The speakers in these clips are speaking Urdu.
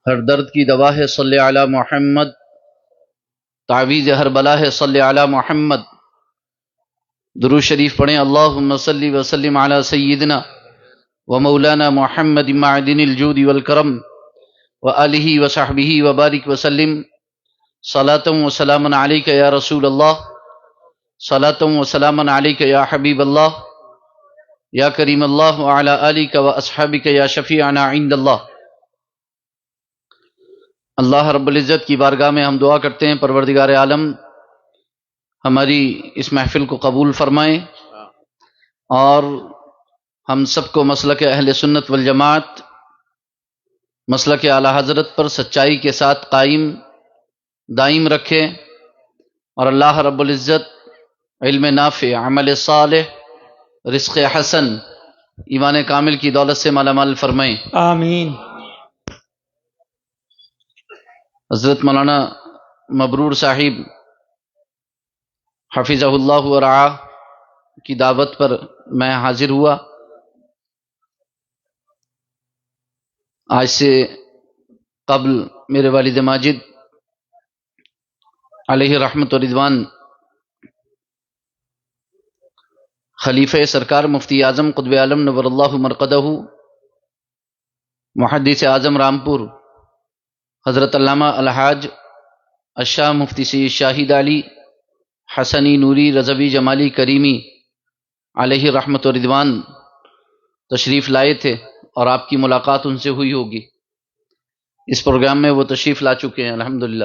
ہر درد کی دوا ہے صلی علی محمد، تعویذ ہر بلا ہے صلی علی محمد۔ درود شریف پڑھیں، اللہم صلی وسلم علی سیدنا و مولانا محمد معدن الجود والکرم وآلہ وصحبہ وبارک وسلم۔ صلاۃ و سلام علیک یا رسول اللہ، صلاۃ و سلام علیک یا حبیب اللہ، یا کریم اللہ وعلی آلک و اصحابک یا شفیعنا عند اللہ۔ اللہ رب العزت کی بارگاہ میں ہم دعا کرتے ہیں، پروردگار عالم ہماری اس محفل کو قبول فرمائیں اور ہم سب کو مسلک اہل سنت والجماعت، مسلک اعلی حضرت پر سچائی کے ساتھ قائم دائم رکھے، اور اللہ رب العزت علم نافع، عمل صالح، رزق حسن، ایمان کامل کی دولت سے مالا مال فرمائیں، آمین۔ حضرت مولانا مبرور صاحب حفظہ اللہ ورعاہ کی دعوت پر میں حاضر ہوا۔ آج سے قبل میرے والد ماجد علیہ رحمت و رضوان خلیفہ سرکار مفتی اعظم قطب عالم نور اللہ مرقدہ، محدث اعظم رامپور حضرت علامہ الحاج الشاہ مفتی سید شاہد علی حسنی نوری رضوی جمالی کریمی علیہ رحمت و رضوان تشریف لائے تھے، اور آپ کی ملاقات ان سے ہوئی ہوگی۔ اس پروگرام میں وہ تشریف لا چکے ہیں الحمدللہ،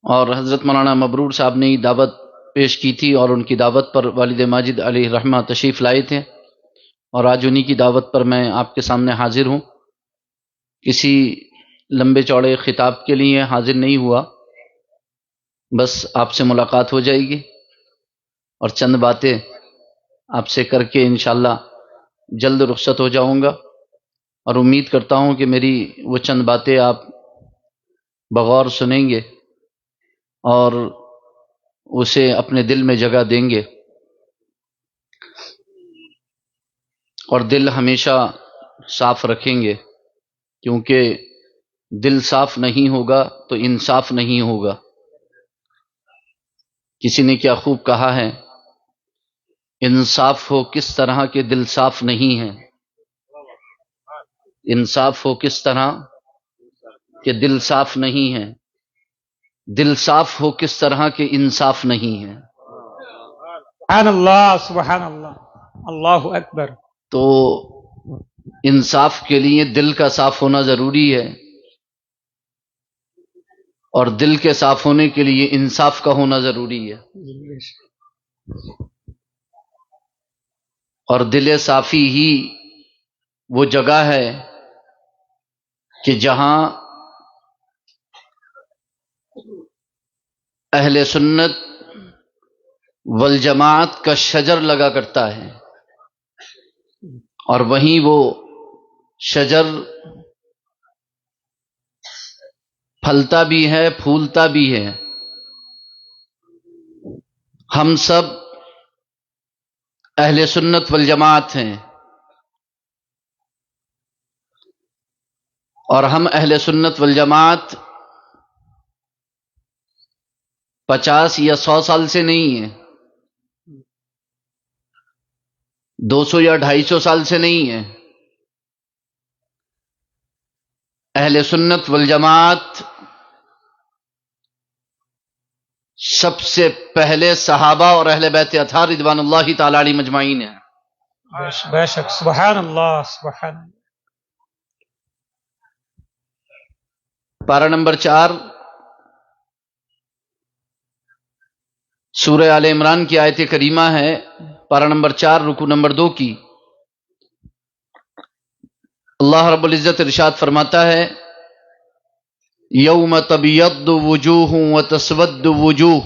اور حضرت مولانا مبرور صاحب نے دعوت پیش کی تھی، اور ان کی دعوت پر والد ماجد علیہ رحمہ تشریف لائے تھے، اور آج انہی کی دعوت پر میں آپ کے سامنے حاضر ہوں۔ کسی لمبے چوڑے خطاب کے لیے حاضر نہیں ہوا، بس آپ سے ملاقات ہو جائے گی اور چند باتیں آپ سے کر کے انشاءاللہ جلد رخصت ہو جاؤں گا، اور امید کرتا ہوں کہ میری وہ چند باتیں آپ بغور سنیں گے اور اسے اپنے دل میں جگہ دیں گے، اور دل ہمیشہ صاف رکھیں گے، کیونکہ دل صاف نہیں ہوگا تو انصاف نہیں ہوگا۔ کسی نے کیا خوب کہا ہے، انصاف ہو کس طرح کہ دل صاف نہیں ہے، انصاف ہو کس طرح کہ دل صاف نہیں ہے، دل صاف ہو کس طرح کہ انصاف نہیں ہے۔ سبحان اللہ، سبحان اللہ، اللہ اکبر۔ تو انصاف کے لیے دل کا صاف ہونا ضروری ہے، اور دل کے صاف ہونے کے لیے انصاف کا ہونا ضروری ہے، اور دل صافی ہی وہ جگہ ہے کہ جہاں اہل سنت والجماعت کا شجر لگا کرتا ہے، اور وہیں وہ شجر پھلتا بھی ہے، پھولتا بھی ہے۔ ہم سب اہل سنت والجماعت ہیں، اور ہم اہل سنت والجماعت 50 یا 100 سال سے نہیں ہیں، 200 یا 250 سال سے نہیں ہیں۔ اہل سنت والجماعت سب سے پہلے صحابہ اور اہل بیت اطہار رضوان اللہ تعالی علیہ مجمعین ہیں۔ بے شک، سبحان اللہ، سبحان اللہ۔ پارہ نمبر 4 سورہ آل عمران کی آیت کریمہ ہے، پارہ نمبر 4 رکوع نمبر 2 کی۔ اللہ رب العزت ارشاد فرماتا ہے، یوم تبیض وجوہ وتسود وجوہ،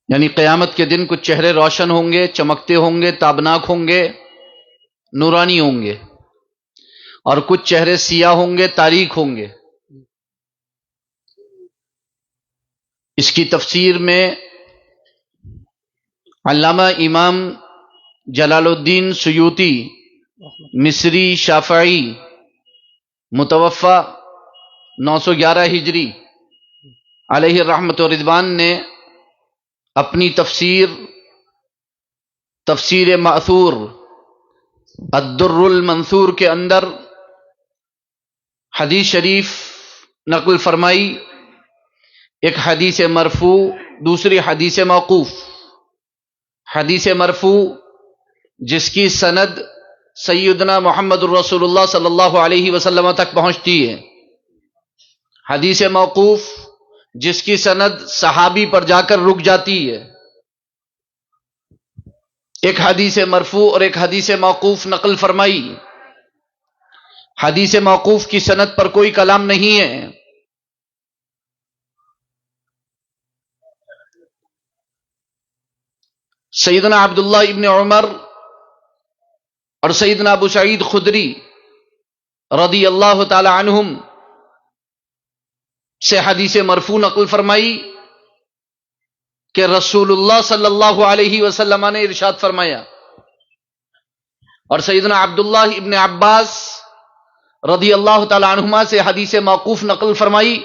یعنی قیامت کے دن کچھ چہرے روشن ہوں گے، چمکتے ہوں گے، تابناک ہوں گے، نورانی ہوں گے، اور کچھ چہرے سیاہ ہوں گے، تاریک ہوں گے۔ اس کی تفسیر میں علامہ امام جلال الدین سیوطی مصری شافعی متوفہ 911 ہجری علیہ الرحمت و رضوان نے اپنی تفسیر مأثور الدر المنثور کے اندر حدیث شریف نقل فرمائی، ایک حدیث مرفوع، دوسری حدیث موقوف۔ حدیث مرفوع جس کی سند سیدنا محمد الرسول اللہ صلی اللہ علیہ وسلم تک پہنچتی ہے، حدیث موقوف جس کی سند صحابی پر جا کر رک جاتی ہے۔ ایک حدیث مرفوع اور ایک حدیث موقوف نقل فرمائی۔ حدیث موقوف کی سند پر کوئی کلام نہیں ہے، سیدنا عبداللہ ابن عمر اور سیدنا ابو سعید خدری رضی اللہ تعالی عنہم سے حدیث مرفوع نقل فرمائی کہ رسول اللہ صلی اللہ علیہ وسلم نے ارشاد فرمایا، اور سیدنا عبداللہ ابن عباس رضی اللہ تعالی عنہما سے حدیث موقوف نقل فرمائی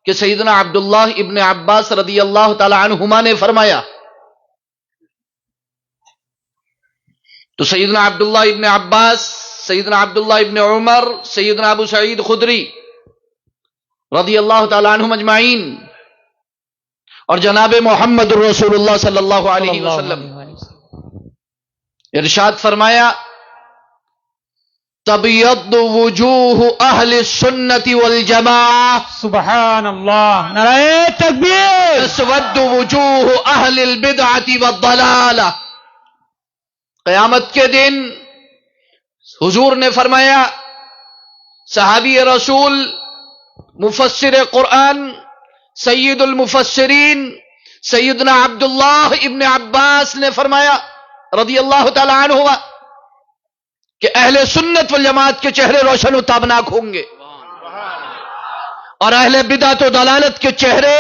کہ سیدنا عبداللہ ابن عباس رضی اللہ تعالی عنہما نے فرمایا۔ تو سیدنا عبداللہ ابن عباس، سیدنا عبداللہ ابن عمر، سیدنا ابو سعید خدری رضی اللہ تعالی عنہم اجمعین اور جناب محمد الرسول اللہ صلی اللہ علیہ وسلم ارشاد فرمایا، تبیض وجوہ اہل السنت والجماعہ سبحان اللہ، نعرہ تکبیر، تسود وجوہ اہل البدعۃ والضلالہ۔ قیامت کے دن حضور نے فرمایا، صحابی رسول مفسر قرآن سید المفسرین سیدنا عبداللہ ابن عباس نے فرمایا رضی اللہ تعالی عنہ کہ اہل سنت والجماعت کے چہرے روشن و تابناک ہوں گے، اور اہل بدعت و دلالت کے چہرے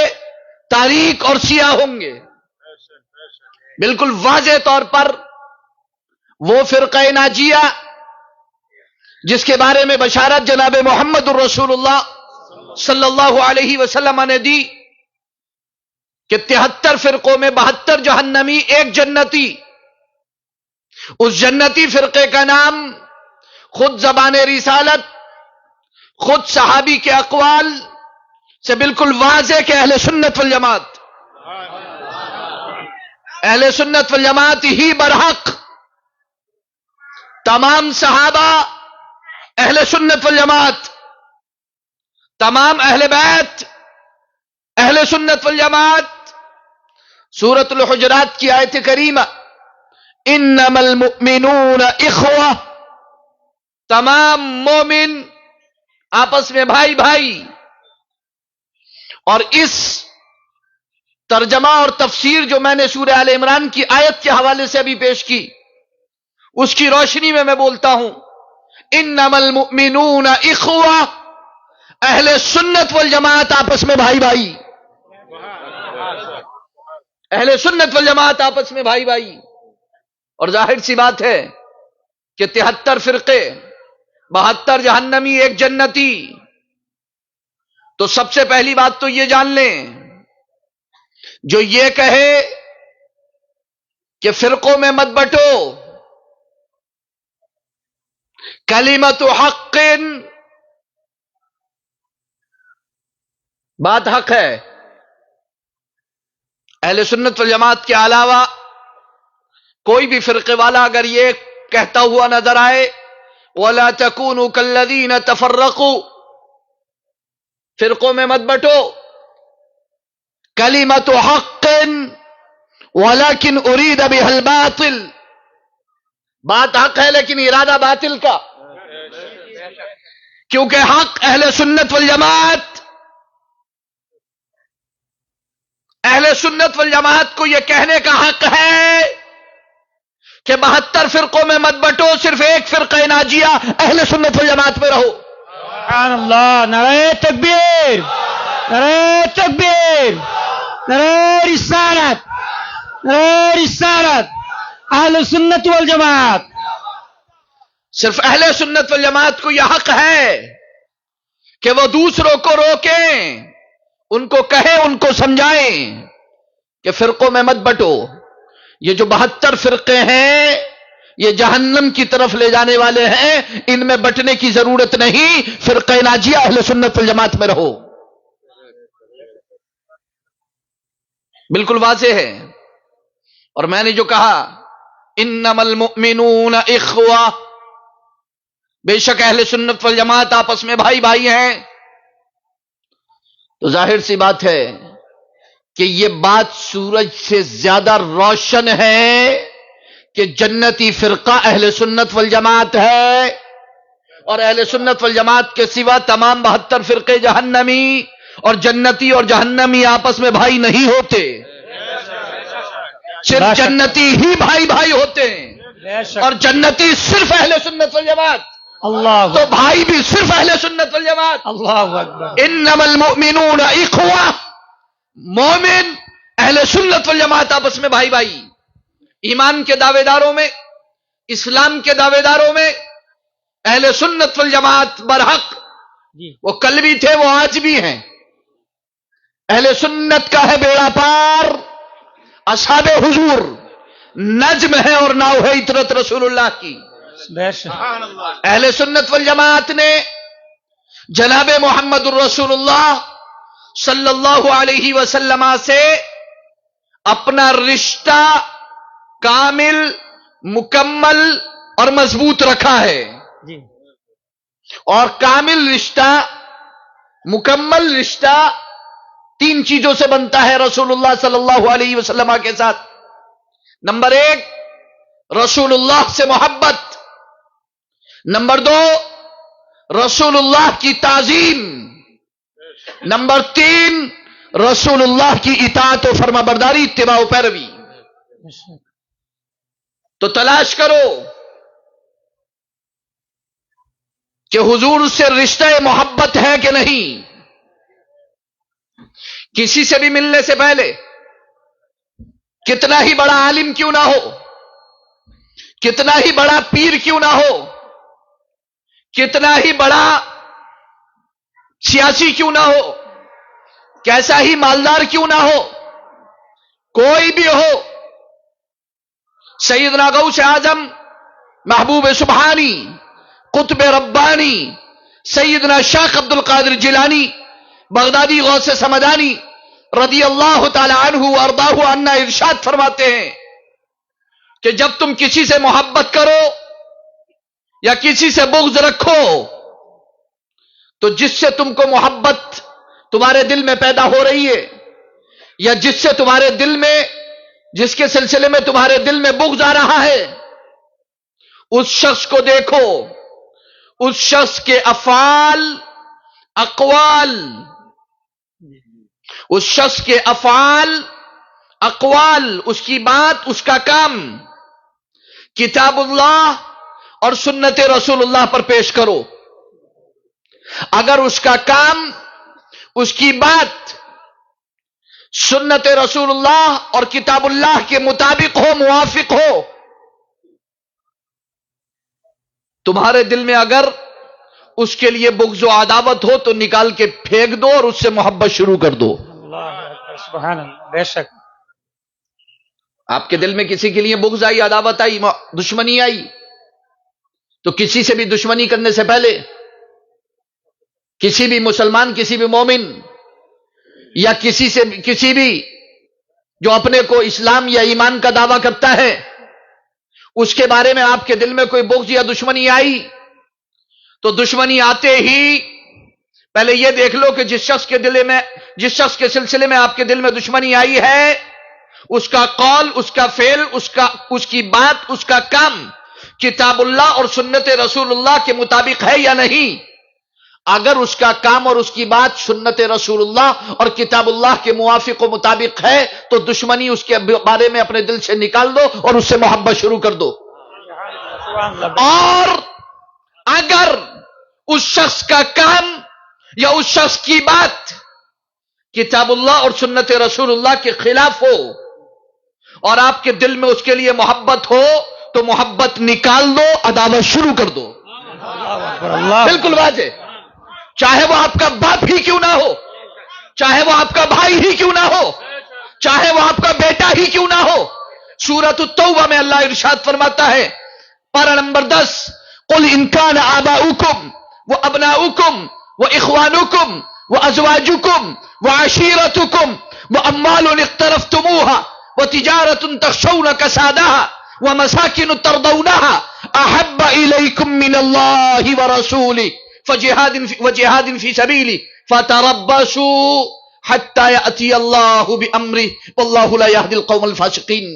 تاریک اور سیاہ ہوں گے۔ بالکل واضح طور پر وہ فرقہ ناجیہ جس کے بارے میں بشارت جناب محمد الرسول اللہ صلی اللہ علیہ وسلم نے دی کہ 73 فرقوں میں 72 جہنمی، ایک جنتی۔ اس جنتی فرقے کا نام خود زبان رسالت، خود صحابی کے اقوال سے بالکل واضح کہ اہل سنت والجماعت، اہل سنت والجماعت ہی برحق، تمام صحابہ اہل سنت والجماعت، تمام اہل بیت اہل سنت والجماعت۔ سورۃ الحجرات کی آیت کریمہ، انما المؤمنون اخوہ، تمام مومن آپس میں بھائی بھائی۔ اور اس ترجمہ اور تفسیر جو میں نے سورہ آل عمران کی آیت کے حوالے سے ابھی پیش کی، اس کی روشنی میں بولتا ہوں، انما المؤمنون اخوہ، اہل سنت والجماعت آپس میں بھائی بھائی، اہل سنت والجماعت آپس میں بھائی بھائی۔ اور ظاہر سی بات ہے کہ 73 فرقے، 72 جہنمی، ایک جنتی۔ تو سب سے پہلی بات تو یہ جان لیں، جو یہ کہے کہ فرقوں میں مت بٹو، کلمت حق، بات حق ہے۔ اہل سنت والجماعت کے علاوہ کوئی بھی فرقے والا اگر یہ کہتا ہوا نظر آئے، وَلَا تَكُونُوا كَالَّذِينَ تَفَرَّقُوا، فرقوں میں مت بٹو، کلمت حق ولیکن ارید بها الباطل، بات حق ہے لیکن ارادہ باطل کا، کیونکہ حق اہل سنت والجماعت، اہل سنت والجماعت کو یہ کہنے کا حق ہے کہ 72 فرقوں میں مت بٹو، صرف ایک فرقہ ناجیہ اہل سنت والجماعت میں رہو۔ سبحان اللہ، نعرہ تکبیر، نعرہ تکبیر، نعرہ رسالت، نعرہ رسالت، اہل سنت والجماعت۔ صرف اہل سنت والجماعت کو یہ حق ہے کہ وہ دوسروں کو روکیں، ان کو کہیں، ان کو سمجھائیں کہ فرقوں میں مت بٹو. یہ جو 72 فرقے ہیں یہ جہنم کی طرف لے جانے والے ہیں، ان میں بٹنے کی ضرورت نہیں. فرقہ ناجیہ اہل سنت والجماعت میں رہو. بالکل واضح ہے. اور میں نے جو کہا انما المؤمنون اخوہ، بے شک اہل سنت والجماعت آپس میں بھائی بھائی ہیں، تو ظاہر سی بات ہے کہ یہ بات سورج سے زیادہ روشن ہے کہ جنتی فرقہ اہل سنت والجماعت ہے، اور اہل سنت والجماعت کے سوا تمام 72 فرقے جہنمی، اور جنتی اور جہنمی آپس میں بھائی نہیں ہوتے، صرف جنتی ہی بھائی بھائی ہوتے ہیں، اور جنتی صرف اہل سنت والجماعت، اللہ تو بھائی بھی صرف اہل سنت والجماعت. اللہ اکبر. انما المؤمنون اخوہ، مومن اہل سنت والجماعت آپس میں بھائی بھائی. ایمان کے دعوے داروں میں، اسلام کے دعوے داروں میں اہل سنت والجماعت برحق، جی وہ کل بھی تھے، وہ آج بھی ہیں. اہل سنت کا ہے بیڑا پار، اصحاب حضور نجم ہے اور ناؤ ہے عطرت رسول اللہ کی. بے شک. اہل سنت والجماعت نے جناب محمد الرسول اللہ صلی اللہ علیہ وسلم سے اپنا رشتہ کامل، مکمل اور مضبوط رکھا ہے. جی اور کامل رشتہ، مکمل رشتہ 3 چیزوں سے بنتا ہے رسول اللہ صلی اللہ علیہ وسلم کے ساتھ. نمبر 1 رسول اللہ سے محبت، نمبر 2 رسول اللہ کی تعظیم، نمبر 3 رسول اللہ کی اطاعت و فرما برداری، اتباع و پیروی. تو تلاش کرو کہ حضور سے رشتہ محبت ہے کہ نہیں. کسی سے بھی ملنے سے پہلے کتنا ہی بڑا عالم کیوں نہ ہو، کتنا ہی بڑا پیر کیوں نہ ہو، کتنا ہی بڑا سیاسی کیوں نہ ہو، کیسا ہی مالدار کیوں نہ ہو، کوئی بھی ہو، سیدنا غوث اعظم، محبوب سبحانی، قطب ربانی، سیدنا شیخ عبد القادر جیلانی، بغدادی غوث سمدانی رضی اللہ تعالی عنہ وارضاہ عنا ارشاد فرماتے ہیں کہ جب تم کسی سے محبت کرو یا کسی سے بغض رکھو تو جس سے تم کو محبت تمہارے دل میں پیدا ہو رہی ہے یا جس سے تمہارے دل میں، جس کے سلسلے میں تمہارے دل میں بغض آ رہا ہے، اس شخص کو دیکھو، اس شخص کے افعال، اقوال، اس شخص کے افعال، اقوال، اس کی بات، اس کا کام کتاب اللہ اور سنت رسول اللہ پر پیش کرو. اگر اس کا کام، اس کی بات سنت رسول اللہ اور کتاب اللہ کے مطابق ہو، موافق ہو، تمہارے دل میں اگر اس کے لیے بغض و عداوت ہو تو نکال کے پھینک دو اور اس سے محبت شروع کر دو. سبحان اللہ. بے شک. آپ کے دل میں کسی کے لیے بغض آئی، عداوت آئی، دشمنی آئی، تو کسی سے بھی دشمنی کرنے سے پہلے، کسی بھی مسلمان، کسی بھی مومن یا کسی بھی جو اپنے کو اسلام یا ایمان کا دعویٰ کرتا ہے، اس کے بارے میں آپ کے دل میں کوئی بغض یا دشمنی آئی تو دشمنی آتے ہی پہلے یہ دیکھ لو کہ جس شخص کے سلسلے میں آپ کے دل میں دشمنی آئی ہے، اس کا قول، اس کا فعل، اس کی بات، اس کا کام کتاب اللہ اور سنت رسول اللہ کے مطابق ہے یا نہیں. اگر اس کا کام اور اس کی بات سنت رسول اللہ اور کتاب اللہ کے موافق و مطابق ہے تو دشمنی اس کے بارے میں اپنے دل سے نکال دو اور اس سے محبت شروع کر دو. اور اگر اس شخص کا کام یا اس شخص کی بات کتاب اللہ اور سنت رسول اللہ کے خلاف ہو اور آپ کے دل میں اس کے لیے محبت ہو تو محبت نکال دو، عداوت شروع کر دو. اللہ بالکل واضح. چاہے وہ آپ کا باپ ہی کیوں نہ ہو، چاہے وہ آپ کا بھائی ہی کیوں نہ ہو، چاہے وہ آپ کا بیٹا ہی کیوں نہ ہو. سورۃ التوبہ میں اللہ ارشاد فرماتا ہے، پارہ نمبر 10، قل ان کان آباؤکم وابناؤکم واخوانکم وازواجکم وعشیرتکم واموال اقترفتموها وتجارۃ تخشون کسادها ومساکن ترضونها احب الیکم من اللہ ورسولہ وجہاد فی سبیلہ فتربصوا حتی یأتی اللہ بامرہ واللہ لا یہدی القوم الفاسقین.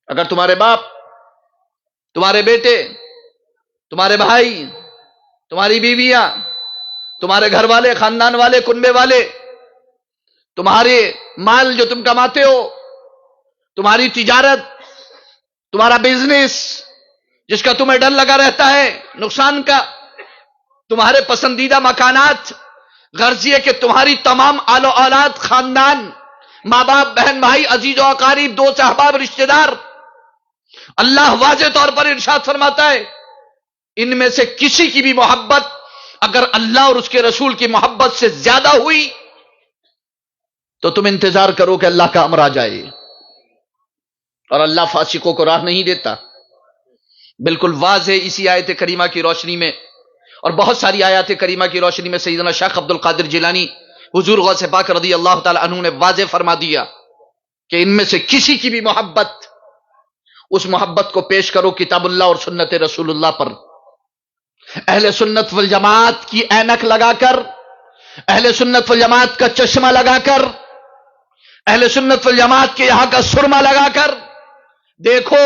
اگر تمہارے باپ، تمہارے بیٹے، تمہارے بھائی، تمہاری بیویاں، تمہارے گھر والے، خاندان والے، کنبے والے، تمہارے مال جو تم کماتے ہو، تمہاری تجارت، تمہارا بزنس جس کا تمہیں ڈر لگا رہتا ہے نقصان کا، تمہارے پسندیدہ مکانات، غرض یہ کہ تمہاری تمام آل و اولاد، خاندان، ماں باپ، بہن بھائی، عزیز و اقارب، دوست احباب، رشتہ دار، اللہ واضح طور پر ارشاد فرماتا ہے ان میں سے کسی کی بھی محبت اگر اللہ اور اس کے رسول کی محبت سے زیادہ ہوئی تو تم انتظار کرو کہ اللہ کا امر آ جائے. اور اللہ فاسقوں کو راہ نہیں دیتا. بالکل واضح اسی آیت کریمہ کی روشنی میں اور بہت ساری آیات کریمہ کی روشنی میں سیدنا شیخ عبد القادر جیلانی حضور غوث پاک رضی اللہ تعالی عنہ نے واضح فرما دیا کہ ان میں سے کسی کی بھی محبت، اس محبت کو پیش کرو کتاب اللہ اور سنت رسول اللہ پر. اہل سنت والجماعت کی اینک لگا کر، اہل سنت والجماعت کا چشمہ لگا کر، اہل سنت والجماعت کے یہاں کا سرما لگا کر دیکھو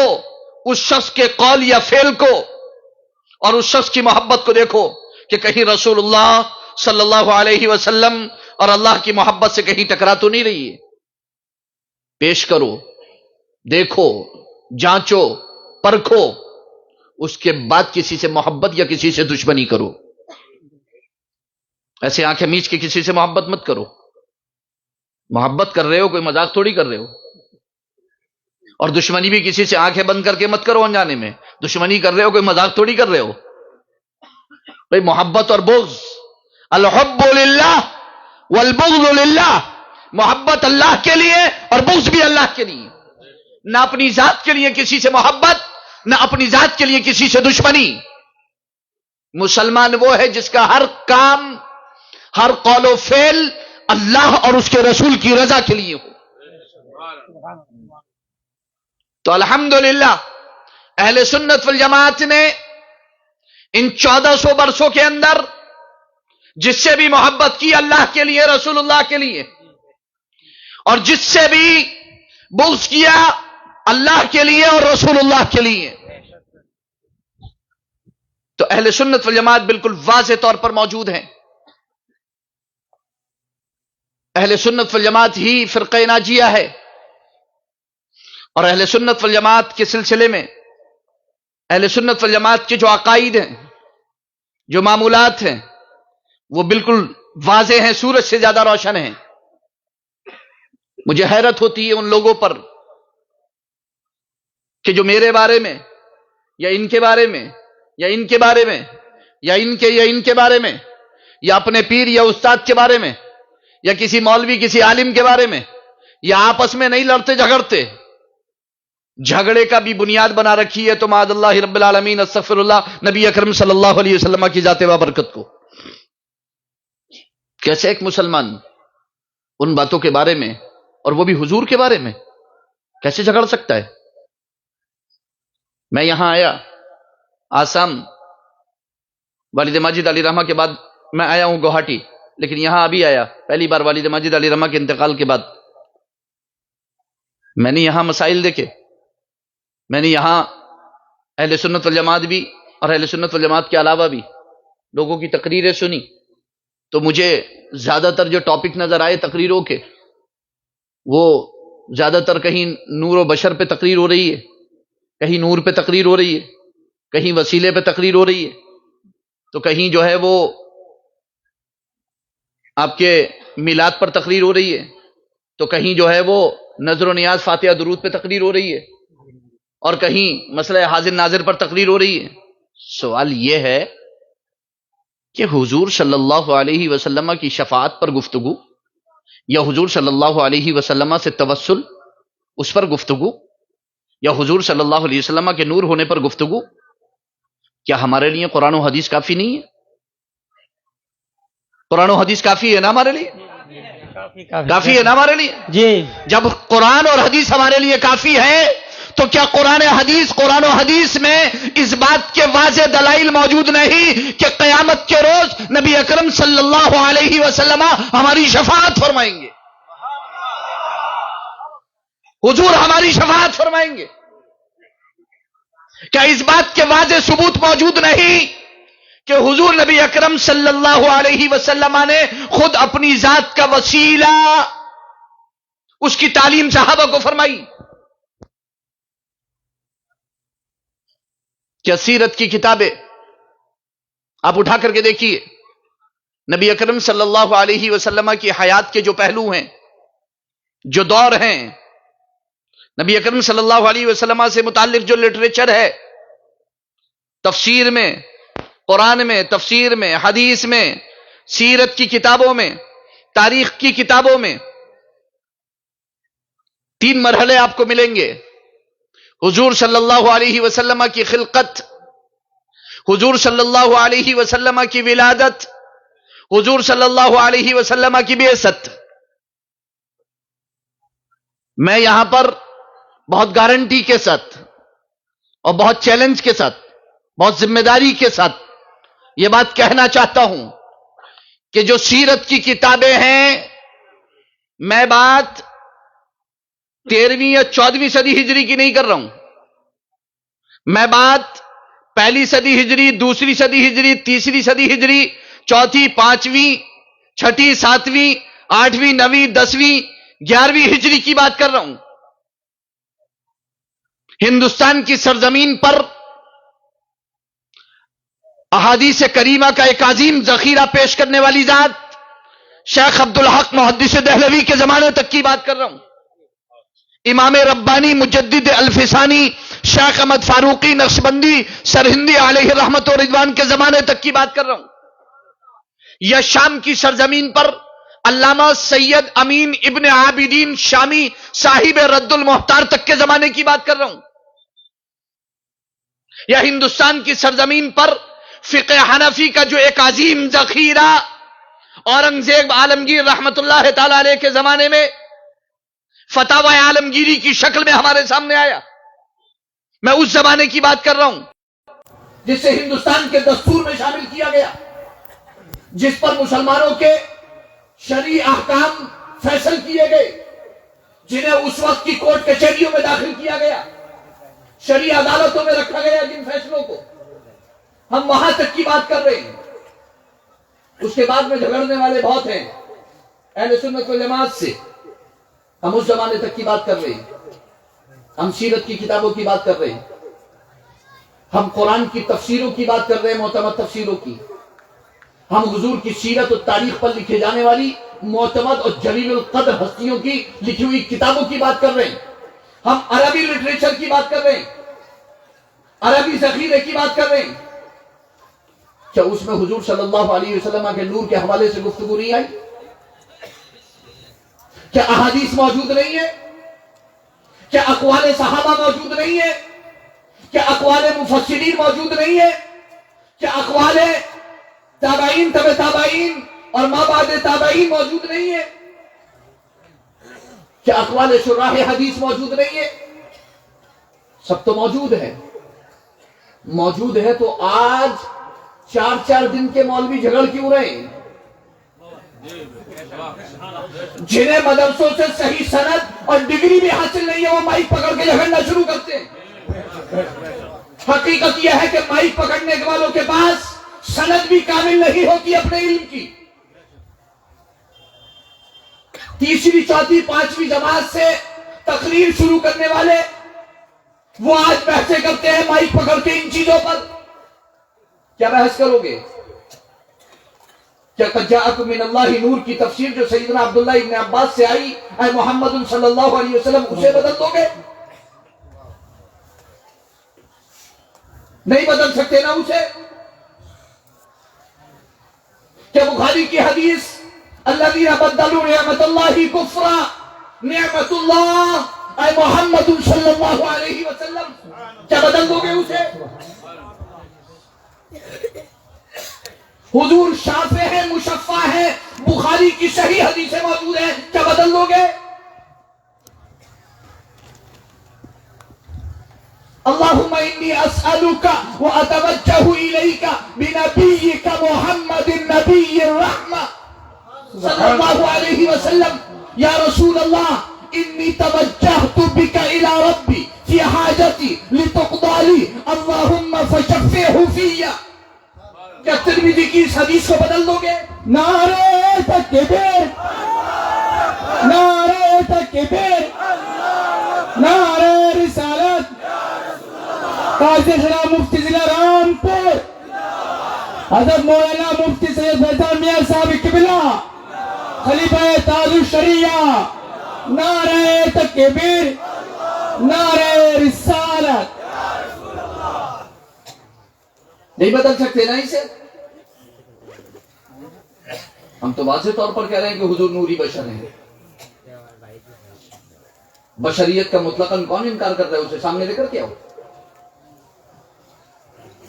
اس شخص کے قول یا فعل کو اور اس شخص کی محبت کو دیکھو کہ کہیں رسول اللہ صلی اللہ علیہ وسلم اور اللہ کی محبت سے کہیں ٹکرا تو نہیں رہی ہے. پیش کرو، دیکھو، جانچو، پرکھو، اس کے بعد کسی سے محبت یا کسی سے دشمنی کرو. ایسے آنکھیں میچ کے کسی سے محبت مت کرو. محبت کر رہے ہو، کوئی مذاق تھوڑی کر رہے ہو. اور دشمنی بھی کسی سے آنکھیں بند کر کے مت کرو انجانے میں. دشمنی کر رہے ہو، کوئی مذاق تھوڑی کر رہے ہو. بھئی محبت اور بغض، الحب للہ والبغض للہ، محبت اللہ کے لیے اور بغض بھی اللہ کے لیے. نہ اپنی ذات کے لیے کسی سے محبت، نہ اپنی ذات کے لیے کسی سے دشمنی. مسلمان وہ ہے جس کا ہر کام، ہر قول و فعل اللہ اور اس کے رسول کی رضا کے لیے ہو. تو الحمدللہ اہل سنت والجماعت نے ان 1400 برسوں کے اندر جس سے بھی محبت کی اللہ کے لیے، رسول اللہ کے لیے، اور جس سے بھی بغض کیا اللہ کے لیے اور رسول اللہ کے لیے. تو اہل سنت والجماعت بالکل واضح طور پر موجود ہیں. اہل سنت والجماعت ہی فرقہ ناجیہ ہے. اور اہل سنت والجماعت کے سلسلے میں اہل سنت والجماعت کے جو عقائد ہیں، جو معمولات ہیں، وہ بالکل واضح ہیں، سورج سے زیادہ روشن ہیں. مجھے حیرت ہوتی ہے ان لوگوں پر کہ جو میرے بارے میں یا ان کے بارے میں یا ان کے بارے میں یا ان کے بارے میں یا اپنے پیر یا استاد کے بارے میں یا کسی مولوی، کسی عالم کے بارے میں، یا آپس میں نہیں لڑتے جھگڑتے، جھگڑے کا بھی بنیاد بنا رکھی ہے تو معاذ اللہ رب العالمین، استغفر اللہ، نبی اکرم صلی اللہ علیہ وسلم کی ذات بابرکت کو. کیسے ایک مسلمان ان باتوں کے بارے میں اور وہ بھی حضور کے بارے میں کیسے جھگڑ سکتا ہے؟ میں یہاں آیا آسام، والد ماجد علی رحمہ کے بعد میں آیا ہوں گوہاٹی، لیکن یہاں ابھی آیا پہلی بار والد ماجد علی رحمہ کے انتقال کے بعد. میں نے یہاں مسائل دیکھے، میں نے یہاں اہل سنت والجماعت بھی اور اہل سنت والجماعت کے علاوہ بھی لوگوں کی تقریریں سنی. تو مجھے زیادہ تر جو ٹاپک نظر آئے تقریروں کے، وہ زیادہ تر کہیں نور و بشر پہ تقریر ہو رہی ہے، کہیں نور پہ تقریر ہو رہی ہے، کہیں وسیلے پہ تقریر ہو رہی ہے، تو کہیں جو ہے وہ آپ کے میلاد پر تقریر ہو رہی ہے، تو کہیں جو ہے وہ نظر و نیاز، فاتحہ، درود پہ تقریر ہو رہی ہے. اور کہیں مسئلہ حاضر ناظر پر تقریر ہو رہی ہے. سوال یہ ہے کہ حضور صلی اللہ علیہ وسلم کی شفاعت پر گفتگو یا حضور صلی اللہ علیہ وسلم سے توسل اس پر گفتگو یا حضور صلی اللہ علیہ وسلم کے نور ہونے پر گفتگو، کیا ہمارے لیے قرآن و حدیث کافی نہیں ہے؟ قرآن و حدیث کافی ہے نا ہمارے لیے؟ کافی ہے نا ہمارے لیے؟ جی جب قرآن اور حدیث ہمارے لیے کافی ہے تو کیا قرآن و حدیث میں اس بات کے واضح دلائل موجود نہیں کہ قیامت کے روز نبی اکرم صلی اللہ علیہ وسلم ہماری شفاعت فرمائیں گے؟ حضور ہماری شفاعت فرمائیں گے. کیا اس بات کے واضح ثبوت موجود نہیں کہ حضور نبی اکرم صلی اللہ علیہ وسلم نے خود اپنی ذات کا وسیلہ اس کی تعلیم صحابہ کو فرمائی؟ کیا سیرت کی کتابیں آپ اٹھا کر کے دیکھیے، نبی اکرم صلی اللہ علیہ وسلم کی حیات کے جو پہلو ہیں، جو دور ہیں، نبی اکرم صلی اللہ علیہ وسلم سے متعلق جو لٹریچر ہے، تفسیر میں، قرآن میں، تفسیر میں، حدیث میں، سیرت کی کتابوں میں، تاریخ کی کتابوں میں 3 مرحلے آپ کو ملیں گے. حضور صلی اللہ علیہ وسلم کی خلقت، حضور صلی اللہ علیہ وسلم کی ولادت، حضور صلی اللہ علیہ وسلم کی بعثت. میں یہاں پر بہت گارنٹی کے ساتھ اور بہت چیلنج کے ساتھ، بہت ذمہ داری کے ساتھ یہ بات کہنا چاہتا ہوں کہ جو سیرت کی کتابیں ہیں، میں بات 13ویں یا 14ویں صدی ہجری کی نہیں کر رہا ہوں، میں بات 1 صدی ہجری، 2 صدی ہجری، 3 صدی ہجری، 4، 5، 6، 7، 8، 9، 10، 11ویں ہجری کی بات کر رہا ہوں. ہندوستان کی سرزمین پر احادیث کریمہ کا ایک عظیم ذخیرہ پیش کرنے والی ذات شیخ عبدالحق محدث دہلوی کے زمانے تک کی بات کر رہا ہوں. امام ربانی مجدد الفسانی شیخ احمد فاروقی نقشبندی سرہندی علیہ رحمت و رضوان کے زمانے تک کی بات کر رہا ہوں. یا شام کی سرزمین پر علامہ سید امین ابن عابدین شامی صاحب رد المحتار تک کے زمانے کی بات کر رہا ہوں. یا ہندوستان کی سرزمین پر فقہ حنفی کا جو ایک عظیم ذخیرہ اورنگزیب عالمگیر رحمت اللہ تعالی علیہ کے زمانے میں فتاوی عالمگیری کی شکل میں ہمارے سامنے آیا، میں اس زمانے کی بات کر رہا ہوں جسے ہندوستان کے دستور میں شامل کیا گیا، جس پر مسلمانوں کے شرعی احکام فیصل کیے گئے، جنہیں اس وقت کی کورٹ کچہریوں میں داخل کیا گیا، شرعی عدالتوں میں رکھا گیا. جن فیصلوں کو ہم وہاں تک کی بات کر رہے ہیں. اس کے بعد میں جھگڑنے والے بہت ہیں اہل سنت والجماعت سے، ہم اس زمانے تک کی بات کر رہے ہیں. ہم سیرت کی کتابوں کی بات کر رہے ہیں، ہم قرآن کی تفسیروں کی بات کر رہے ہیں، معتمد تفسیروں کی. ہم حضور کی سیرت اور تاریخ پر لکھے جانے والی معتمد اور جلیل القدر ہستیوں کی لکھی ہوئی کتابوں کی بات کر رہے ہیں. ہم عربی لٹریچر کی بات کر رہے ہیں، عربی ذخیرے کی بات کر رہے ہیں. کیا اس میں حضور صلی اللہ علیہ وسلم کے نور کے حوالے سے گفتگو نہیں آئی؟ کیا احادیث موجود نہیں ہے؟ کیا اقوال صحابہ موجود نہیں ہے؟ کیا اقوال مفسرین موجود نہیں ہے؟ کیا اقوال تابعین، تبع تابعین اور ما بعد تابعین موجود نہیں ہے؟ کیا اقوال شراح حدیث موجود نہیں ہے؟ سب تو موجود ہے. موجود ہے تو آج 4 دن کے مولوی جھگڑ کیوں رہے ہیں؟ جنہیں مدرسوں سے صحیح سند اور ڈگری بھی حاصل نہیں ہے، وہ مائک پکڑ کے جھگڑنا شروع کرتے ہیں. حقیقت یہ ہے کہ مائک پکڑنے والوں کے پاس سند بھی کامل نہیں ہوتی اپنے علم کی. 3، 4، 5ویں جماعت سے تقریر شروع کرنے والے وہ آج بحثیں کرتے ہیں مائک پکڑ کے ان چیزوں پر. کیا بحث کرو گے؟ کیا قد جاءکم من اللہ نور کی تفسیر جو سیدنا عبداللہ ابن عباس سے آئی، اے محمد صلی اللہ علیہ وسلم، اسے بدل دو گے؟ نہیں بدل سکتے نا اسے. کہ بخاری کی حدیث الذین بدلوا نعمت اللہ کفرا، نعمت اللہ اے محمد صلی اللہ علیہ وسلم، کیا بدل دو گے اسے؟ حضور شافع ہے، مشفع ہے، بخاری کی صحیح حدیثیں موجود ہیں، کیا بدل دو گے؟ اللہم انی اسألک واتوجہ الیک بنبیک محمد النبی الرحمہ صلی اللہ علیہ وسلم. یا رسول اللہ انی توجہت بک الی ربی فی حاجتی لتقضی لی اللہم فشفعہ فی. کیا ترمذی کی اس حدیث کو بدل دو گے؟ نعرہ تکبیر، نعرہ تکبیر، نعرہ رسالت. قاضی جناب مفتی ضلع رامپور حضرت مولانا مفتی سید فیضان میاں صاحب قبلہ خلیفہ تاج الشریعہ، نعرہ تکبیر، نعرہ رسالت. نہیں بدل سکتے نا اسے. ہم تو واضح طور پر کہہ رہے ہیں کہ حضور نوری بشر ہیں. بشریت کا مطلقاً کون انکار کر رہا ہے؟ اسے سامنے لے کر کیا ہو؟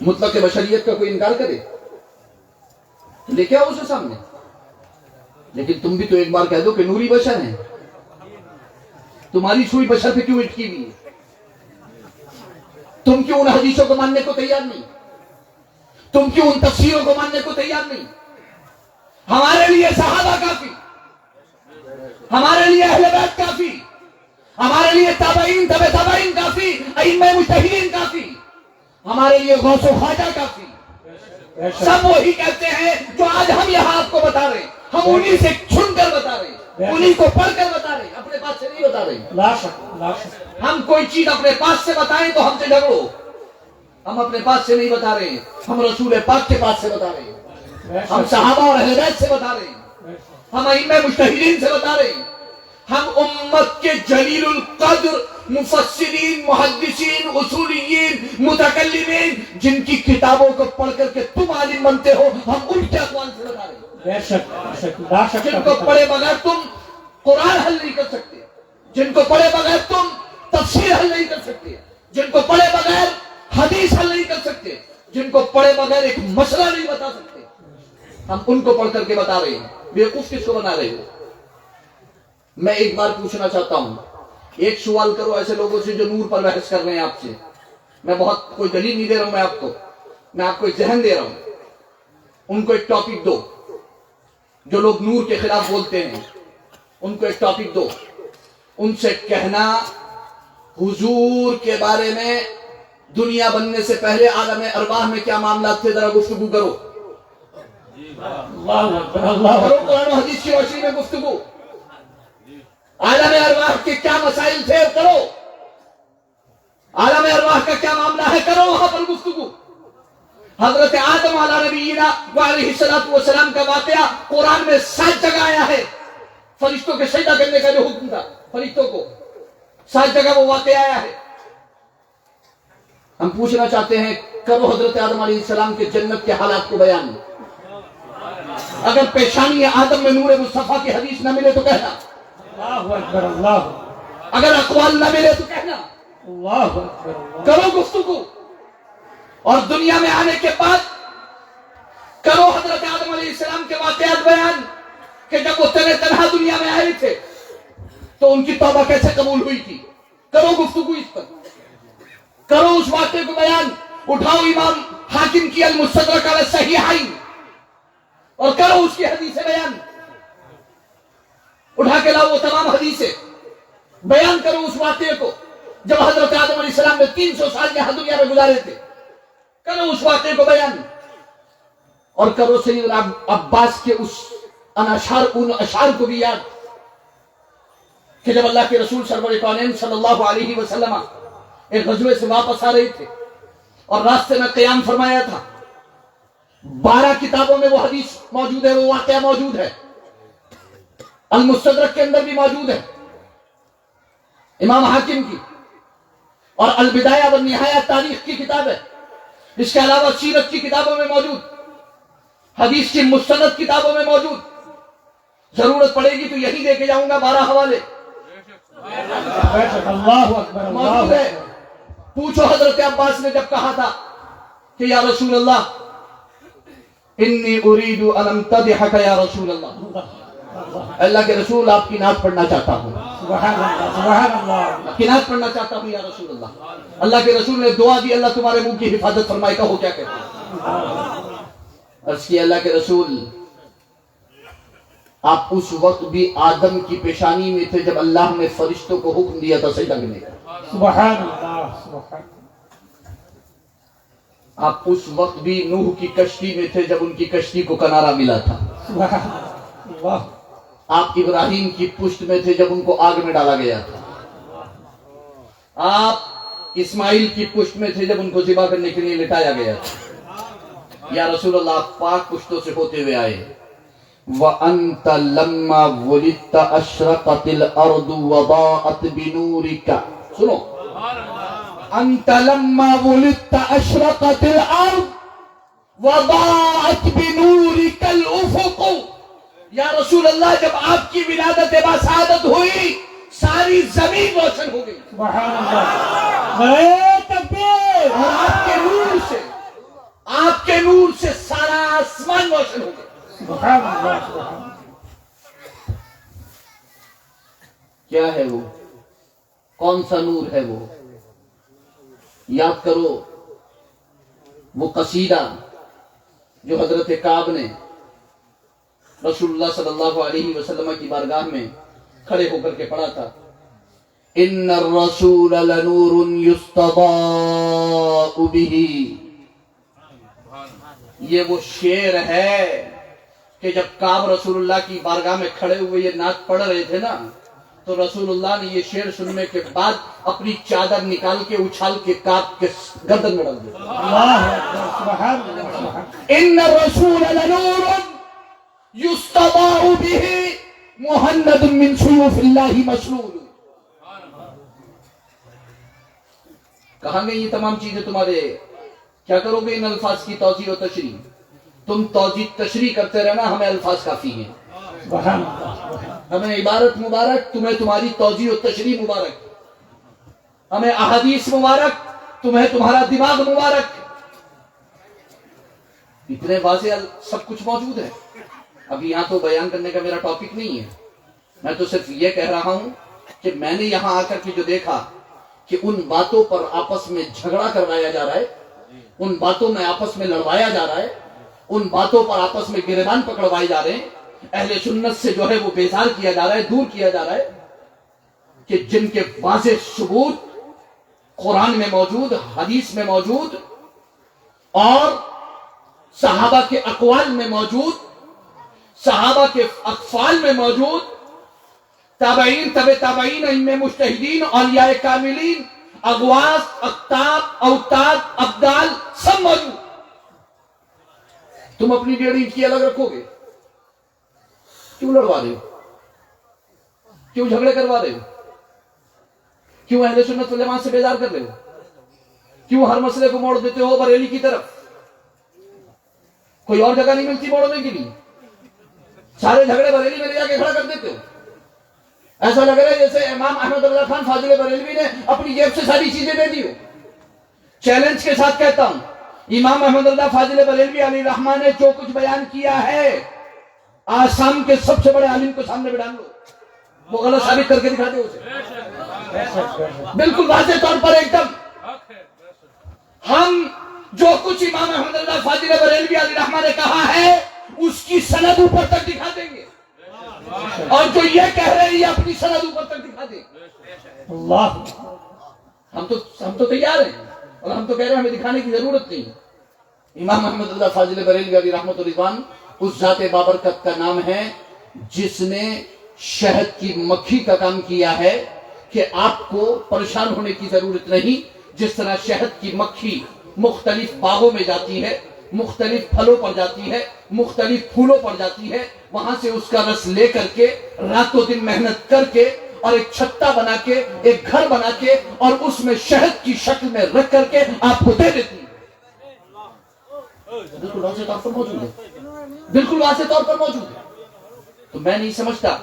مطلق بشریت کا کوئی انکار کرے لے کے آؤ اسے سامنے. لیکن تم بھی تو ایک بار کہہ دو کہ نوری بشر ہیں. تمہاری سوئی بشر پہ کیوں اٹکی ہوئی ہے؟ تم کیوں ان حدیثوں کو ماننے کو تیار نہیں؟ تم کیوں ان تفسیروں کو ماننے کو تیار نہیں؟ ہمارے لیے صحابہ کافی، ہمارے لیے اہل بیت کافی، ہمارے لیے تابعین تبع تابعین کافی، ائمہ مجتہدین کافی، ہمارے لیے غوث و خواجہ کافی. سب وہی کہتے ہیں جو آج ہم یہاں آپ کو بتا رہے ہیں. ہم انہی سے چھن کر بتا رہے ہیں، انہی کو پڑھ کر بتا رہے ہیں، اپنے پاس سے نہیں بتا رہے ہیں. لا شک، لا شک. ہم کوئی چیز اپنے پاس سے بتائیں تو ہم سے جھگڑو. ہم اپنے پاس سے نہیں بتا رہے ہیں، ہم رسول پاک کے پاس سے بتا رہے ہیں، ہم صحابہ اور اہل بیت سے بتا رہے ہیں، ہم ائمہ مجتہدین سے بتا رہے ہیں، ہم امت کے جلیل القدر مفسرین، محدثین، اصولیین، متکلمین جن کی کتابوں کو پڑھ کر کے تم عالم بنتے ہو، ہم ان کے اقوال سے بتا رہے ہیں. بے شک، بے شک، لا شک. جن کو پڑھے بغیر تم قرآن حل نہیں کر سکتے، جن کو پڑھے بغیر تم تفسیر حل نہیں کر سکتے، جن کو پڑھے بغیر حدیث حل نہیں کر سکتے، جن کو پڑھے بغیر ایک مسئلہ نہیں بتا سکتے، ہم ان کو پڑھ کر کے بتا رہے ہیں. بیوقوف کس کو بنا رہے ہو؟ میں ایک بار پوچھنا چاہتا ہوں، ایک سوال کرو ایسے لوگوں سے جو نور پر بحث کر رہے ہیں آپ سے. میں بہت کوئی دلیل نہیں دے رہا ہوں، میں آپ کو ایک ذہن دے رہا ہوں. ان کو ایک ٹاپک دو. جو لوگ نور کے خلاف بولتے ہیں ان کو ایک ٹاپک دو. ان سے کہنا حضور کے بارے میں دنیا بننے سے پہلے عالم ارواح میں کیا معاملات تھے، ذرا گفتگو کرو. اللہ اکبر، اللہ کرو اکبر. قرآن و حدیث کی روشنی میں گفتگو. عالم ارواح کے کیا مسائل تھے کرو. عالم ارواح کا کیا معاملہ ہے کرو وہاں پر گفتگو. حضرت آدم علیہ نبینا وعلیہ الصلوۃ والسلام کا واقعہ قرآن میں 7 جگہ آیا ہے. فرشتوں کے سجدہ کرنے کا جو حکم تھا، فرشتوں کو 7 جگہ وہ واقعہ آیا ہے. ہم پوچھنا چاہتے ہیں کرو حضرت آدم علیہ السلام کے جنت کے حالات کو بیان. اگر پیشانی آدم میں نور مصطفیٰ کی حدیث نہ ملے تو کہنا. اللہ اکبر، اللہ. اگر اقوال نہ ملے تو کہنا. اللہ اکبر، اللہ. کرو گفتگو. اور دنیا میں آنے کے بعد کرو حضرت آدم علیہ السلام کے واقعات بیان کہ جب وہ تنہا دنیا میں آئے تھے تو ان کی توبہ کیسے قبول ہوئی تھی. کرو گفتگو اس پر. کرو اس واقعے کو بیان. اٹھاؤ امام حاکم کی المستدرک علی الصحیحین اور کرو اس کی حدیثیں بیان. اٹھا کے لاؤ وہ تمام حدیثیں بیان کرو اس واقعے کو جب حضرت آدم علیہ السلام نے 300 سال یہاں دنیا میں گزارے تھے. کرو اس واقعے کو بیان. اور کرو سیدنا عباس کے اس ان اشعار کو بھی یاد کہ جب اللہ کے رسول سرور کونین صلی اللہ علیہ وسلم ایک غزوے سے واپس آ رہے تھے اور راستے میں قیام فرمایا تھا. 12 کتابوں میں وہ حدیث موجود ہے، وہ واقعہ موجود ہے. المستدرک کے اندر بھی موجود ہے امام حاکم کی، اور البدایہ والنہایہ تاریخ کی کتاب ہے. اس کے علاوہ سیرت کی کتابوں میں موجود، حدیث کی مستند کتابوں میں موجود، ضرورت پڑے گی تو یہی دے کے جاؤں گا 12 حوالے اللہ اکبر موجود ہے۔ پوچھو حضرت عباس نے جب کہا تھا کہ یا رسول اللہ انی اريد ان امتدحك یا رسول اللہ، اللہ کے رسول آپ کی نعت پڑھنا چاہتا ہوں، سبحان اللہ سبحان اللہ آپ کی نعت پڑھنا چاہتا ہوں یا رسول اللہ۔ اللہ کے رسول نے دعا دی، اللہ تمہارے منہ کی حفاظت فرمائے، کہو کیا کہتے ہیں؟ عرض کی اللہ کے رسول آپ اس وقت بھی آدم کی پیشانی میں تھے جب اللہ نے فرشتوں کو حکم دیا تھا سجدہ کرنے کا، سبحان اللہ سبحان آپ اس وقت بھی نوح کی کشتی میں تھے جب ان کی کشتی کو کنارہ ملا تھا، اللہ آپ ابراہیم کی پشت میں تھے جب ان کو آگ میں ڈالا گیا تھا، آپ اسماعیل کی پشت میں تھے جب ان کو ذبح کرنے کے لیے لٹایا گیا تھا۔ یا رسول اللہ آپ پاک پشتوں سے ہوتے ہوئے آئے۔ وَأَنْتَ لَمَّا وُلِدْتَ أَشْرَقَتِ الْأَرْضُ وَضَاءَتْ بِنُورِكَ، سنو، أَنْتَ لَمَّا وُلِدْتَ أَشْرَقَتِ الْأَرْضُ وَضَاءَتْ بِنُورِكَ الْأُفُقُ، یا رسول اللہ جب آپ کی ولادت باسعادت ہوئی ساری زمین روشن ہو گئی، سبحان اللہ نعرہ تکبیر اور آپ کے نور سے سارا آسمان روشن ہو گیا۔ سبحان اللہ سبحان کیا ہے وہ؟ کون سا نور ہے وہ؟ یاد کرو وہ قصیدہ جو حضرت کعب نے رسول اللہ صلی اللہ علیہ وسلم کی بارگاہ میں کھڑے ہو کر کے پڑھا تھا، ان الرسول لنور یستضاء بہ۔ یہ وہ شعر ہے کہ جب کعب رسول اللہ کی بارگاہ میں کھڑے ہوئے یہ نعت پڑھ رہے تھے نا، تو رسول اللہ نے یہ شعر سننے کے بعد اپنی چادر نکال کے اچھال کے کعب کے گردن میں ڈال دیا۔ اللہ اکبر سبحان اللہ سبحان ان الرسول لنور یستضاء بہ مہند من سیوف اللہ مسلول۔ کہاں گئی یہ تمام چیزیں تمہارے؟ کیا کرو گے ان الفاظ کی توضیح و تشریح؟ تم توضیح تشریح کرتے رہنا، ہمیں الفاظ کافی ہیں، سبحان اللہ ہمیں عبارت مبارک، تمہیں تمہاری توضیح و تشریح مبارک، ہمیں احادیث مبارک، تمہیں تمہارا دماغ مبارک۔ اتنے واضح سب کچھ موجود ہے۔ اب یہاں تو بیان کرنے کا میرا ٹاپک نہیں ہے، میں تو صرف یہ کہہ رہا ہوں کہ میں نے یہاں آ کر کے جو دیکھا کہ ان باتوں پر آپس میں جھگڑا کروایا جا رہا ہے، ان باتوں میں آپس میں لڑوایا جا رہا ہے، ان باتوں پر آپس میں گریبان پکڑوائے جا رہے ہیں، اہل سنت سے جو ہے وہ بیزار کیا جا رہا ہے، دور کیا جا رہا ہے، کہ جن کے واضح ثبوت قرآن میں موجود، حدیث میں موجود، اور صحابہ کے اقوال میں موجود، صحابہ کے اقفال میں موجود، تابعین، تبع تابعین، ائمہ مجتہدین، اولیاء کاملین، اغواث، اقطاب، اوتاد، ابدال، سب موجود۔ تم اپنی ڈیڑھی کی الگ رکھو گے؟ کیوں لڑوا رہے ہو؟ کیوں جھگڑے کروا رہے ہو؟ کیوں اہل سنت والجماعت سے بیزار کر رہے ہو؟ کیوں ہر مسئلے کو موڑ دیتے ہو بریلی کی طرف؟ کوئی اور جگہ نہیں ملتی موڑنے کے لیے، سارے جھگڑے بریلی میں لے جا کے کھڑا کر دیتے ہو۔ ایسا لگ رہا ہے جیسے امام احمد اللہ خان فاضل بریلوی نے اپنی جیب سے ساری چیزیں دے دی ہو۔ چیلنج کے ساتھ کہتا ہوں، امام احمد اللہ فاضل بریلوی علیہ الرحمہ نے جو کچھ بیان کیا ہے، آسام کے سب سے بڑے عالم کو سامنے بٹھا لو، وہ غلط ثابت کر کے دکھا دے اسے، بالکل واضح طور پر ایک دم۔ ہم جو کچھ امام احمد اللہ فاضل بریلوی علیہ الرحمہ نے کہا ہے اس کی سند اوپر تک دکھا دیں گے، اور جو یہ کہہ رہے ہیں یہ اپنی سند اوپر تک دکھا دیں۔ اللہ ہم تو تیار ہیں، اور ہم تو کہہ رہے ہیں ہمیں دکھانے کی ضرورت نہیں ہے۔ امام احمد اللہ فاضل بریلوی علیہ رحمت و رضوان اس ذات بابرکت کا نام ہے جس نے شہد کی مکھی کا کام کیا ہے کہ آپ کو پریشان ہونے کی ضرورت نہیں۔ جس طرح شہد کی مکھی مختلف باغوں میں جاتی ہے، مختلف پھلوں پر جاتی ہے، مختلف پھولوں پر جاتی ہے، وہاں سے اس کا رس لے کر کے راتوں دن محنت کر کے اور ایک چھتا بنا کے، ایک گھر بنا کے، اور اس میں شہد کی شکل میں رکھ کر کے آپ کو دے دیتی ہے۔ بالکل واضح طور پر موجود ہے، بالکل واضح طور پر موجود ہے۔ تو میں نہیں سمجھتا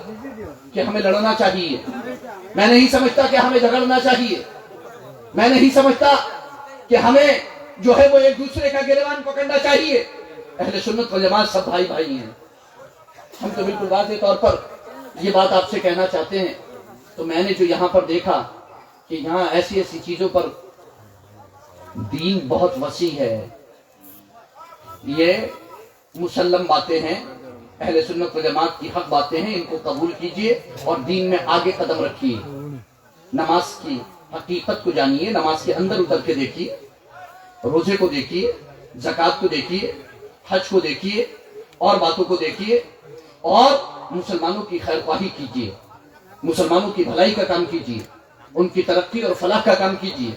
کہ ہمیں لڑنا چاہیے، میں نہیں سمجھتا کہ ہمیں جھگڑنا چاہیے، میں نہیں سمجھتا کہ ہمیں جو ہے وہ ایک دوسرے کا گریبان پکڑنا چاہیے۔ اہل سنت والجماعت سب بھائی بھائی ہیں۔ ہم تو بالکل واضح طور پر یہ بات آپ سے کہنا چاہتے ہیں۔ تو میں نے جو یہاں پر دیکھا کہ یہاں ایسی ایسی چیزوں پر دین بہت وسیع ہے، یہ مسلم باتیں ہیں، اہل سنت و جماعت کی حق باتیں ہیں، ان کو قبول کیجئے اور دین میں آگے قدم رکھیے۔ نماز کی حقیقت کو جانیے، نماز کے اندر اتر کے دیکھیے، روزے کو دیکھیے، زکوٰۃ کو دیکھیے، حج کو دیکھیے اور باتوں کو دیکھیے اور مسلمانوں کی خیر خواہی کیجیے، مسلمانوں کی بھلائی کا کام کیجیے، ان کی ترقی اور فلاح کا کام کیجیے۔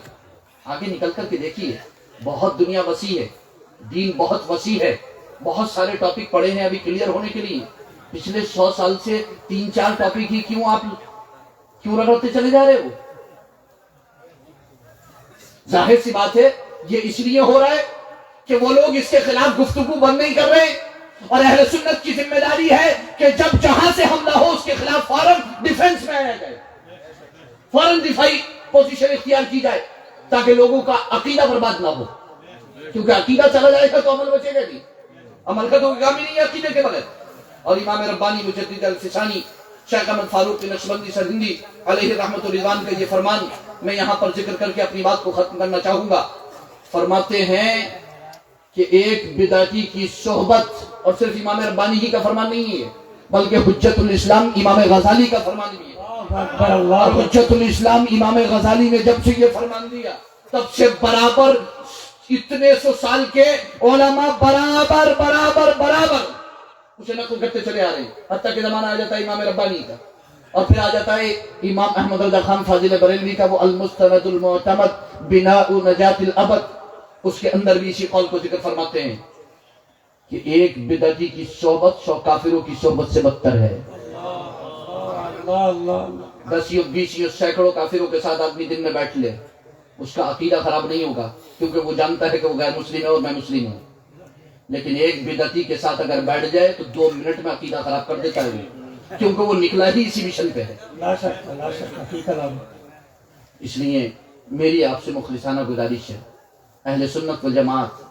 آگے نکل کر کے دیکھیے، بہت دنیا وسیع ہے، دین بہت وسیع ہے، بہت سارے ٹاپک پڑے ہیں ابھی کلیئر ہونے کے لیے۔ پچھلے 100 سال سے 3-4 ٹاپک ہی کیوں رگڑتے چلے جا رہے ہو؟ ظاہر سی بات ہے یہ اس لیے ہو رہا ہے کہ وہ لوگ اس کے خلاف گفتگو بند نہیں کر رہے، اور اہل سنت کی ذمہ داری ہے کہ جب جہاں سے حملہ ہو اس کے خلاف فوراً ڈیفنس میں آیا جائے، فوراً دفاعی پوزیشن اختیار کی جائے تاکہ لوگوں کا عقیدہ برباد نہ ہو، کیونکہ عقیدہ چلا جائے گا تو عمل بچے گا نہیں، عمل کا تو کام ہی نہیں ہے عقیدے کے بغیر۔ اور امام ربانی مجدد الفسانی شیخ احمد فاروق نقشبندی سرہندی علیہ رحمت و رضوان کا یہ فرمان میں یہاں پر ذکر کر کے اپنی بات کو ختم کرنا چاہوں گا۔ فرماتے ہیں کہ ایک بدعتی کی صحبت، اور صرف امام ربانی ہی کا فرمان نہیں ہے بلکہ حجت الاسلام امام غزالی کا فرمان بھی ہے، اور حجت الاسلام امام غزالی نے جب سے یہ فرمان دیا تب سے برابر اتنے 100 سال کے علماء برابر اسے نقل کرتے چلے آ رہے ہیں، حتیٰ کہ زمانہ آ جاتا ہے امام ربانی کا، اور پھر آ جاتا ہے امام احمد رضا خان فاضل بریلوی کا وہ المستند المعتمد بناء نجات الابد، اس کے اندر بھی اسی قول کو ذکر فرماتے ہیں کہ ایک بدعتی کی صحبت 100 کافروں کی صحبت سے بدتر ہے۔ 10 یا 20 یا سینکڑوں کافروں کے ساتھ آدمی دن میں بیٹھ لے، اس کا عقیدہ خراب نہیں ہوگا کیونکہ وہ جانتا ہے کہ وہ غیر مسلم ہے اور میں مسلم ہوں، لیکن ایک بدعتی کے ساتھ اگر بیٹھ جائے تو 2 منٹ میں عقیدہ خراب کر دیتا ہے، کیونکہ وہ نکلا ہی اسی مشن پہ ہے۔ لا شک حقیقت۔ اس لیے میری آپ سے مخلصانہ گزارش ہے، اہل سنت والجماعت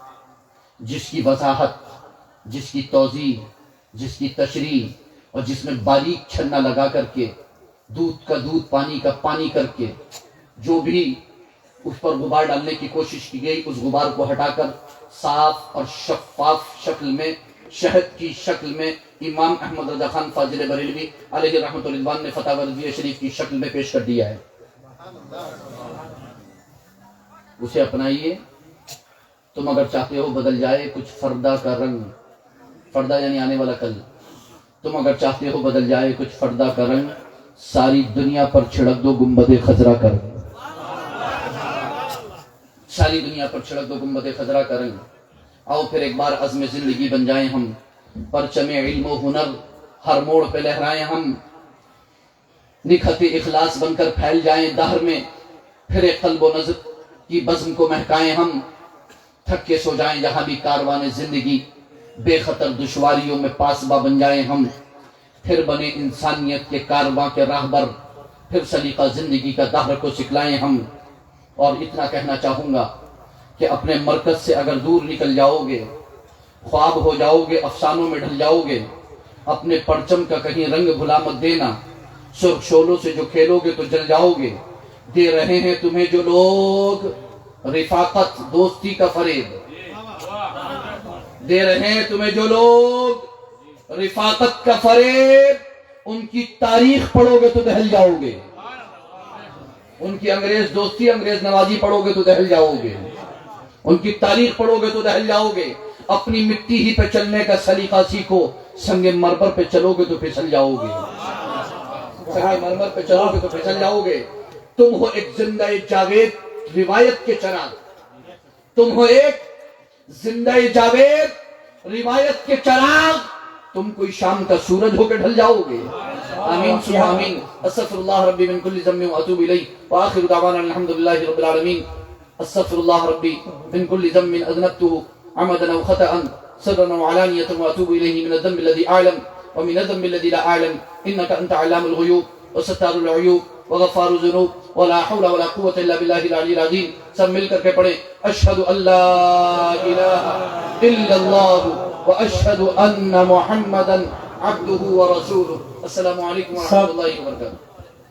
جس کی وضاحت، جس کی توضیح، جس کی تشریح اور جس میں باریک چھنا لگا کر کے دودھ کا دودھ پانی کا پانی کر کے جو بھی اس پر غبار ڈالنے کی کوشش کی گئی، اس غبار کو ہٹا کر صاف اور شفاف شکل میں، شہد کی شکل میں امام احمد رضا خان فاضل بریلوی علیہ رحمت و رضوان نے فتاوی رضویہ شریف کی شکل میں پیش کر دیا ہے۔ اسے اپنائیے۔ تم اگر چاہتے ہو بدل جائے کچھ فردہ کا رنگ، فردہ یعنی آنے والا کل، تم اگر چاہتے ہو بدل جائے کچھ فردہ کا رنگ، ساری دنیا پر چھڑک دو گنبد خضرا کا رنگ، ساری دنیا پر چھڑک دو گنبد خضرا کا رنگ۔ آؤ پھر ایک بار عزم زندگی بن جائیں ہم، پرچم علم و ہنر ہر موڑ پہ لہرائیں ہم، نکھت اخلاص بن کر پھیل جائیں دہر میں، پھر ایک قلب و نظر کی بزم کو مہکائیں ہم، تھک کے سو جائیں جہاں بھی کاروان زندگی، بے خطر دشواریوں میں پاسبا بن جائیں ہم، پھر بنے انسانیت کے کارواں کے راہبر، پھر سلیقہ زندگی کا دہر کو سکھلائیں ہم۔ اور اتنا کہنا چاہوں گا کہ اپنے مرکز سے اگر دور نکل جاؤ گے، خواب ہو جاؤ گے، افسانوں میں ڈھل جاؤ گے، اپنے پرچم کا کہیں رنگ بھلا مت دینا، سرخ شعلوں سے جو کھیلو گے تو جل جاؤ گے۔ دے رہے ہیں تمہیں جو لوگ رفاقت دوستی کا فریب، دے رہے ہیں تمہیں جو لوگ رفاقت کا فریب، ان کی تاریخ پڑھو گے تو دہل جاؤ گے، ان کی انگریز دوستی انگریز نوازی پڑھو گے تو دہل جاؤ گے، ان کی تاریخ پڑھو گے تو دہل جاؤ گے۔ اپنی مٹی ہی پہ چلنے کا سلیقہ سیکھو، سنگ مرمر پہ چلو گے تو پھسل جاؤ گے، سنگ مرمر پہ چلو گے تو پھسل جاؤ گے۔ تم ہو ایک زندہ جاوید روایت کے چراغ، تم ہو ایک زندہ جاوید روایت کے چراغ، تم کوئی شام کا سورج ہو کے ڈھل جاؤ گے۔ آمین ثم آمین۔ استغفر اللہ ربی من کل ذنب واتوب الیہ وآخر دعوانا الحمدللہ رب العالمین۔ استغفر اللہ ربی من کل ذنب اذنبتہ عمدا أو خطأ سرا وعلانية وأتوب إليه من الذنب الذي أعلم ومن الذنب الذي لا أعلم إنك أنت علام الغيوب وستار العيوب وغفار الذنوب ولا حول ولا قوة إلا بالله العلي العظيم. سب مل کر کے پڑھیں اشہد ان لا الہ الا اللہ واشہد ان محمدا عبدہ ورسولہ. السلام علیکم ورحمۃ اللہ وبرکاتہ.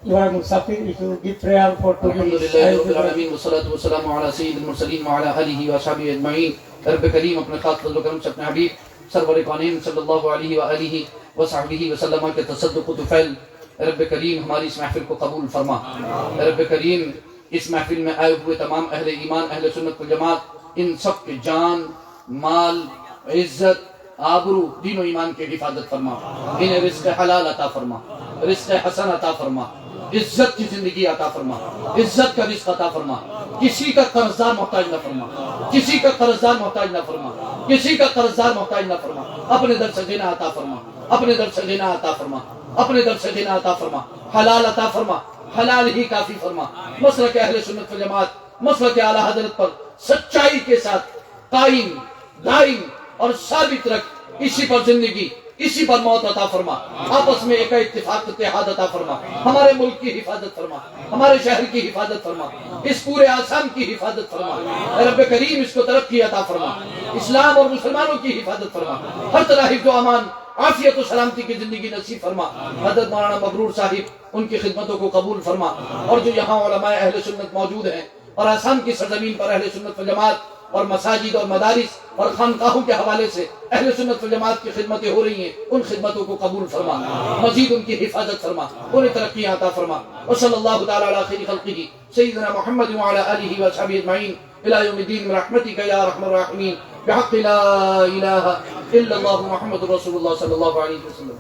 You are Musafir, if you give prayer for 2 minutes. الحمدللہ رب العالمین والصلاة والسلام علی سید المرسلین وعلی آلہ وصحبہ اجمعین. رب کریم اپنے خاص فضل و کرم سے اپنے حبیب سرور کونین صلی اللہ علیہ وآلہ وصحبہ وسلم کے تصدق و طفیل رب کریم ہماری اس محفل کو قبول فرما. رب کریم اس محفل میں آئے ہوئے تمام اہل ایمان اہل سنت والجماعت ان سب کے جان مال عزت آبرو دین و ایمان کی حفاظت فرما. انہیں رزق حلال عطا فرما رزق حسن عطا فرما عزت کی زندگی عطا فرما عزت کا رزق عطا فرما. کسی کا قرضدار محتاج نہ فرما کسی کا قرضدار محتاج نہ فرما کسی کا قرضدار محتاج نہ فرما. اپنے در سے غنا عطا فرما اپنے در سے غنا عطا فرما اپنے در سے غنا عطا فرما. حلال عطا فرما حلال ہی کافی فرما. مسلک اہل سنت والجماعت مسلک اعلی حضرت پر سچائی کے ساتھ قائم دائم اور ثابت رکھ. اسی پر زندگی اسی پر موت عطا فرما. آپس میں ایک اتفاق اتحاد عطا فرما. ہمارے ملک کی حفاظت فرما ہمارے شہر کی حفاظت فرما اس پورے آسام کی حفاظت فرما. اے رب کریم اس کو ترقی عطا فرما اسلام اور مسلمانوں کی حفاظت فرما. ہر طرح حفظ و امان عافیت و سلامتی کی زندگی نصیب فرما. حضرت مولانا مبرور صاحب ان کی خدمتوں کو قبول فرما. اور جو یہاں علماء اہل سنت موجود ہیں اور آسام کی سرزمین پر اہل سنت والجماعت اور مساجد اور مدارس اور خانقاہوں کے حوالے سے اہل سنت والجماعت کی خدمتیں ہو رہی ہیں ان خدمتوں کو قبول فرما. مزید ان کی حفاظت فرما انہیں ترقی عطا فرما. وصلی اللہ تعالی علی خیر خلقہ سیدنا محمد وعلی آلہ وصحبہ اجمعین الی یوم الدین برحمتک یا ارحم الراحمین بحق لا الہ الا اللہ محمد رسول اللہ صلی اللہ علیہ وسلم.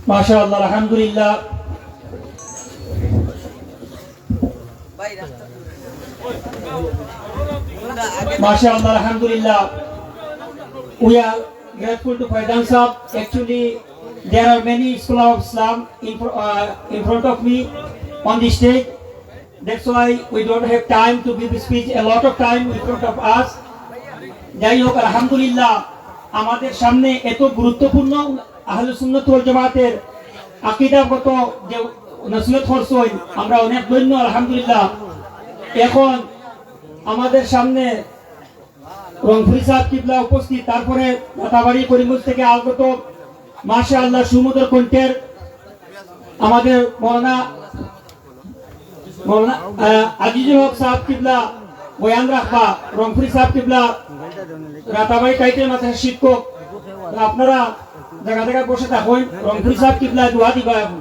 MashaAllah, Alhamdulillah. MashaAllah, Alhamdulillah. We are grateful to Faidan Sahab. Actually, there are many scholars of Islam in front of me on the stage. That's why we don't have time to give the speech a lot of time in front of us. যাই হোক আলহামদুলিল্লাহ আমাদের সামনে এত গুরুত্বপূর্ণ আহলে সুন্নাত ওয়াল জামাতের আকীদাগত যে নসিহত করছেন আমরা অনেক ধন্য আলহামদুলিল্লাহ. এখন আমাদের সামনে রংপুরি সাহেব কিবলা উপস্থিত তারপরে রাতাবাড়ি করিমগঞ্জ থেকে আগত মাশাআল্লাহ সুমধুর কণ্ঠের আমাদের মৌলানা আজিজুল হক সাহেব কিবলা বয়ান রাখবা রংপুরি সাহেব কিবলা রাতাবাড়ি টাইটেল মাথায় শিক্ষক. আপনারা জায়গা জায়গায় বসে থাকুন রংপুরি সাহেব কিবলা দোয়া দিবা এখন.